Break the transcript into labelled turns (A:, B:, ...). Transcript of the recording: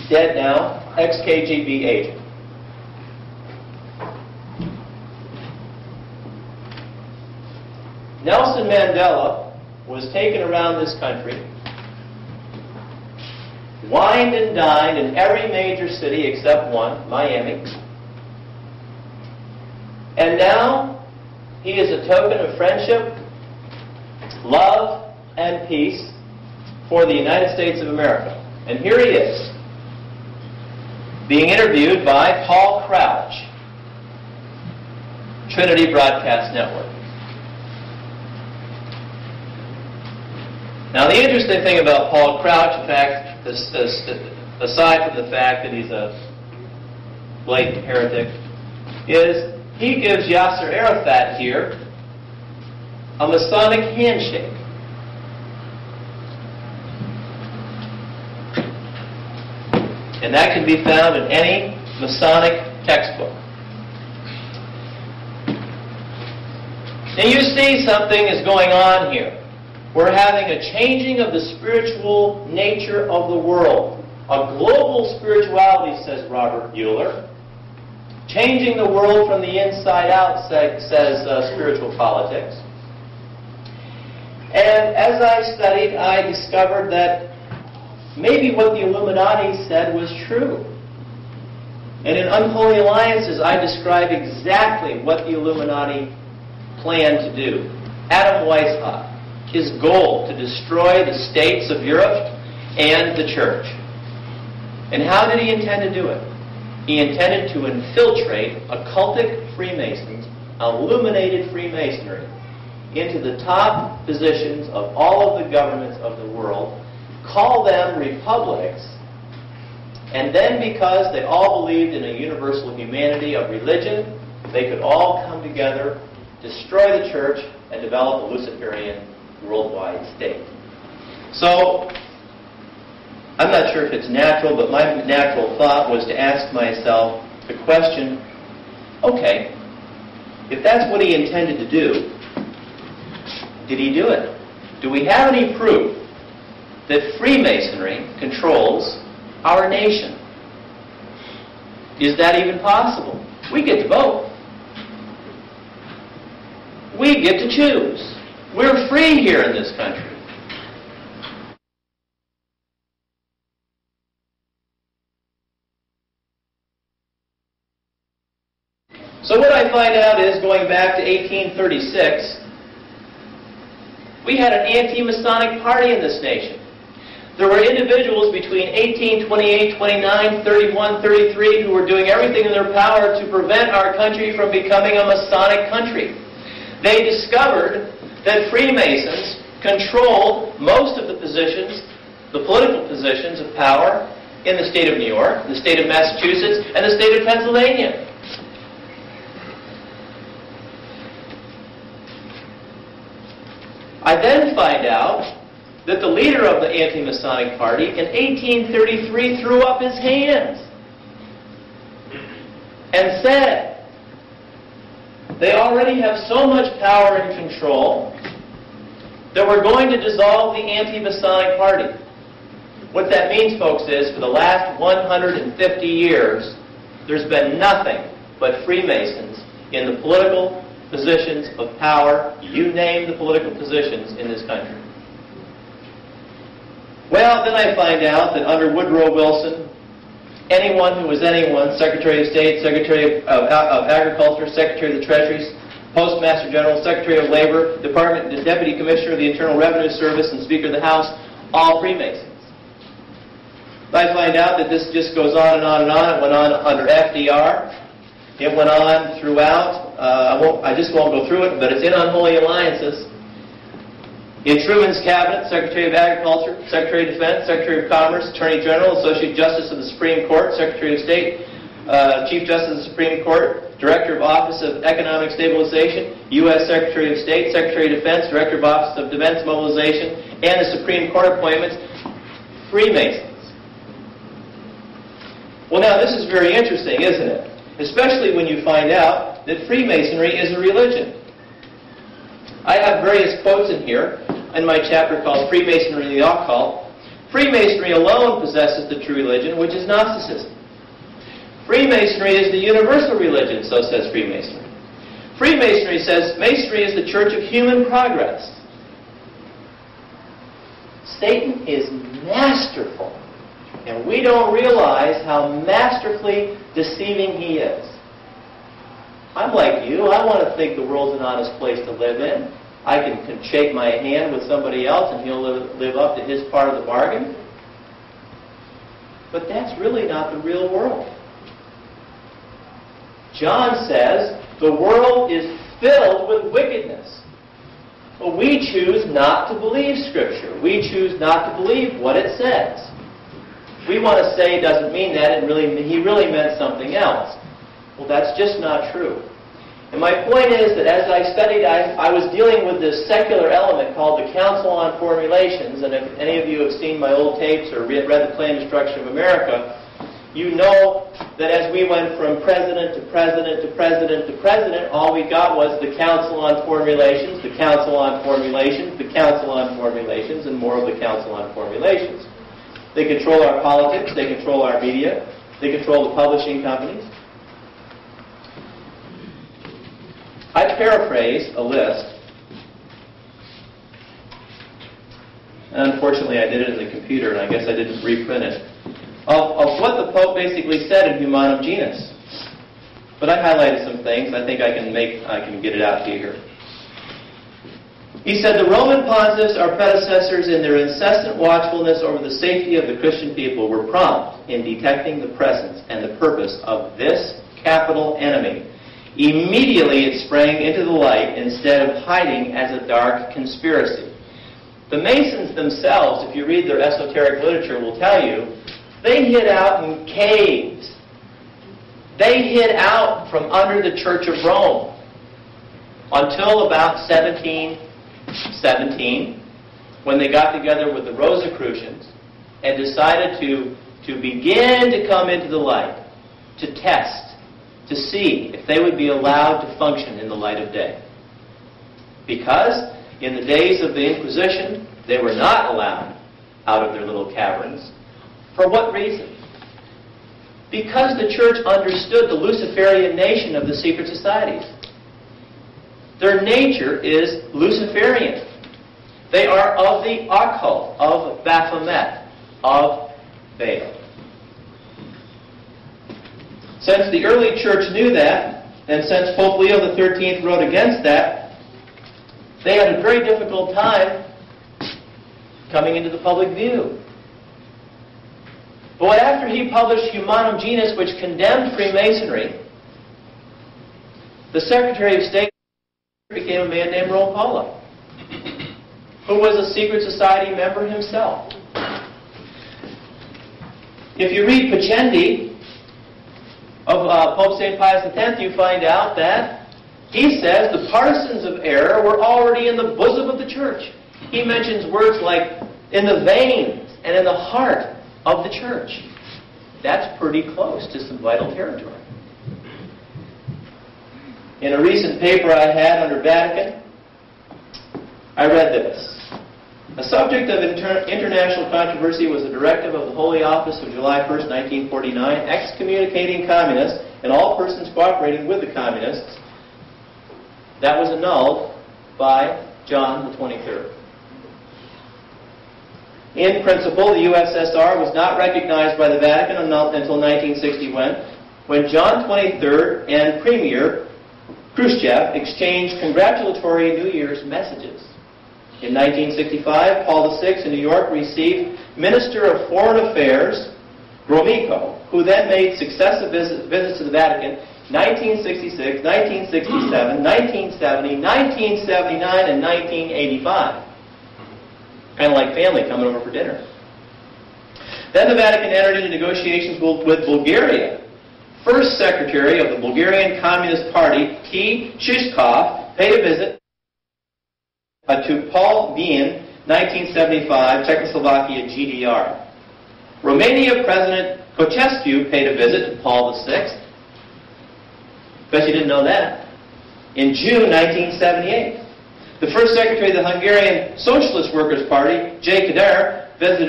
A: dead now, ex-KGB agent. Nelson Mandela was taken around this country, wined and dined in every major city except one, Miami. And now he is a token of friendship, love, and peace for the United States of America. And here he is, being interviewed by Paul Crouch, Trinity Broadcast Network. Now, the interesting thing about Paul Crouch, in fact, aside from the fact that he's a blatant heretic, is he gives Yasser Arafat here a Masonic handshake. And that can be found in any Masonic textbook. And you see something is going on here. We're having a changing of the spiritual nature of the world. A global spirituality, says Robert Mueller. Changing the world from the inside out, says spiritual politics. And as I studied, I discovered that maybe what the Illuminati said was true. And in Unholy Alliances, I describe exactly what the Illuminati planned to do. Adam Weishaupt, his goal to destroy the states of Europe and the church. And how did he intend to do it? He intended to infiltrate occultic Freemasons, illuminated Freemasonry, into the top positions of all of the governments of the world, call them republics, and then because they all believed in a universal humanity of religion, they could all come together, destroy the church, and develop a Luciferian worldwide state. So, I'm not sure if it's natural, but my natural thought was to ask myself the question, okay, if that's what he intended to do, did he do it? Do we have any proof that Freemasonry controls our nation? Is that even possible? We get to vote. We get to choose. We're free here in this country. So what I find out is, going back to 1836, we had an anti-Masonic party in this nation. There were individuals between 1828, 29, 31, 33 who were doing everything in their power to prevent our country from becoming a Masonic country. They discovered that Freemasons controlled most of the positions, the political positions of power in the state of New York, the state of Massachusetts, and the state of Pennsylvania. I then find out that the leader of the anti-Masonic party in 1833 threw up his hands and said, they already have so much power and control that we're going to dissolve the anti-Masonic party. What that means, folks, is for the last 150 years, there's been nothing but Freemasons in the political positions of power. You name the political positions in this country. Well, then I find out that under Woodrow Wilson, anyone who was anyone, Secretary of State, Secretary of Agriculture, Secretary of the Treasury, Postmaster General, Secretary of Labor, Department, Deputy Commissioner of the Internal Revenue Service, and Speaker of the House, all Freemasons. I find out that this just goes on and on and on. It went on under FDR. It went on throughout. I just won't go through it, but it's in Unholy Alliances. In Truman's cabinet, Secretary of Agriculture, Secretary of Defense, Secretary of Commerce, Attorney General, Associate Justice of the Supreme Court, Secretary of State, Chief Justice of the Supreme Court, Director of Office of Economic Stabilization, U.S. Secretary of State, Secretary of Defense, Director of Office of Defense Mobilization, and the Supreme Court appointments, Freemasons. Well, now, this is very interesting, isn't it? Especially when you find out that Freemasonry is a religion. I have various quotes in here in my chapter called Freemasonry and the Occult Freemasonry alone possesses the true religion, which is Gnosticism. Freemasonry is the universal religion, so says Freemasonry. Freemasonry says Masonry is the church of human progress. Satan is masterful, and we don't realize how masterfully deceiving he is. I'm like you. I want to think the world's an honest place to live in. I can shake my hand with somebody else and he'll live up to his part of the bargain. But that's really not the real world. John says the world is filled with wickedness. But we choose not to believe Scripture. We choose not to believe what it says. We want to say it doesn't mean that, he really meant something else. Well, that's just not true. And my point is that as I studied, I was dealing with this secular element called the Council on Foreign Relations. And if any of you have seen my old tapes or read the Claim and Destruction of America, you know that as we went from president to president to president to president, all we got was the Council on Foreign Relations, the Council on Foreign Relations, the Council on Foreign Relations, and more of the Council on Foreign Relations. They control our politics, they control our media, they control the publishing companies. I paraphrase a list, and unfortunately I did it in the computer, and I guess I didn't reprint it, of what the Pope basically said in Humanum Genus. But I highlighted some things. I think I can get it out to you here. He said, the Roman pontiffs, our predecessors, in their incessant watchfulness over the safety of the Christian people, were prompt in detecting the presence and the purpose of this capital enemy. Immediately it sprang into the light instead of hiding as a dark conspiracy. The Masons themselves, if you read their esoteric literature, will tell you, they hid out in caves. They hid out from under the Church of Rome until about 1717, when they got together with the Rosicrucians and decided to begin to come into the light, to test, to see if they would be allowed to function in the light of day. Because in the days of the Inquisition, they were not allowed out of their little caverns. For what reason? Because the church understood the Luciferian nation of the secret societies. Their nature is Luciferian. They are of the occult, of Baphomet, of Baal. Since the early church knew that, and since Pope Leo XIII wrote against that, they had a very difficult time coming into the public view. But after he published Humanum Genus, which condemned Freemasonry, the Secretary of State became a man named Roncalli, who was a secret society member himself. If you read Pacendi of Pope St. Pius X, you find out that he says the partisans of error were already in the bosom of the church. He mentions words like in the veins and in the heart of the church. That's pretty close to some vital territory. In a recent paper I had under Vatican, I read this. A subject of international controversy was a directive of the Holy Office of July 1st, 1949, excommunicating communists and all persons cooperating with the communists. That was annulled by John the 23rd. In principle, the USSR was not recognized by the Vatican until 1961, when John 23rd and Premier Khrushchev exchanged congratulatory New Year's messages. In 1965, Paul VI in New York received Minister of Foreign Affairs Gromyko, who then made successive visits to the Vatican 1966, 1967, 1970, 1979, and 1985. Kind of like family coming over for dinner. Then the Vatican entered into negotiations with Bulgaria. First Secretary of the Bulgarian Communist Party, T. Shishkov, paid a visit to Paul Bien, 1975, Czechoslovakia, GDR. Romania President Ceausescu paid a visit to Paul VI. Bet you didn't know that. In June 1978. The first Secretary of the Hungarian Socialist Workers' Party, J. Kadar, visited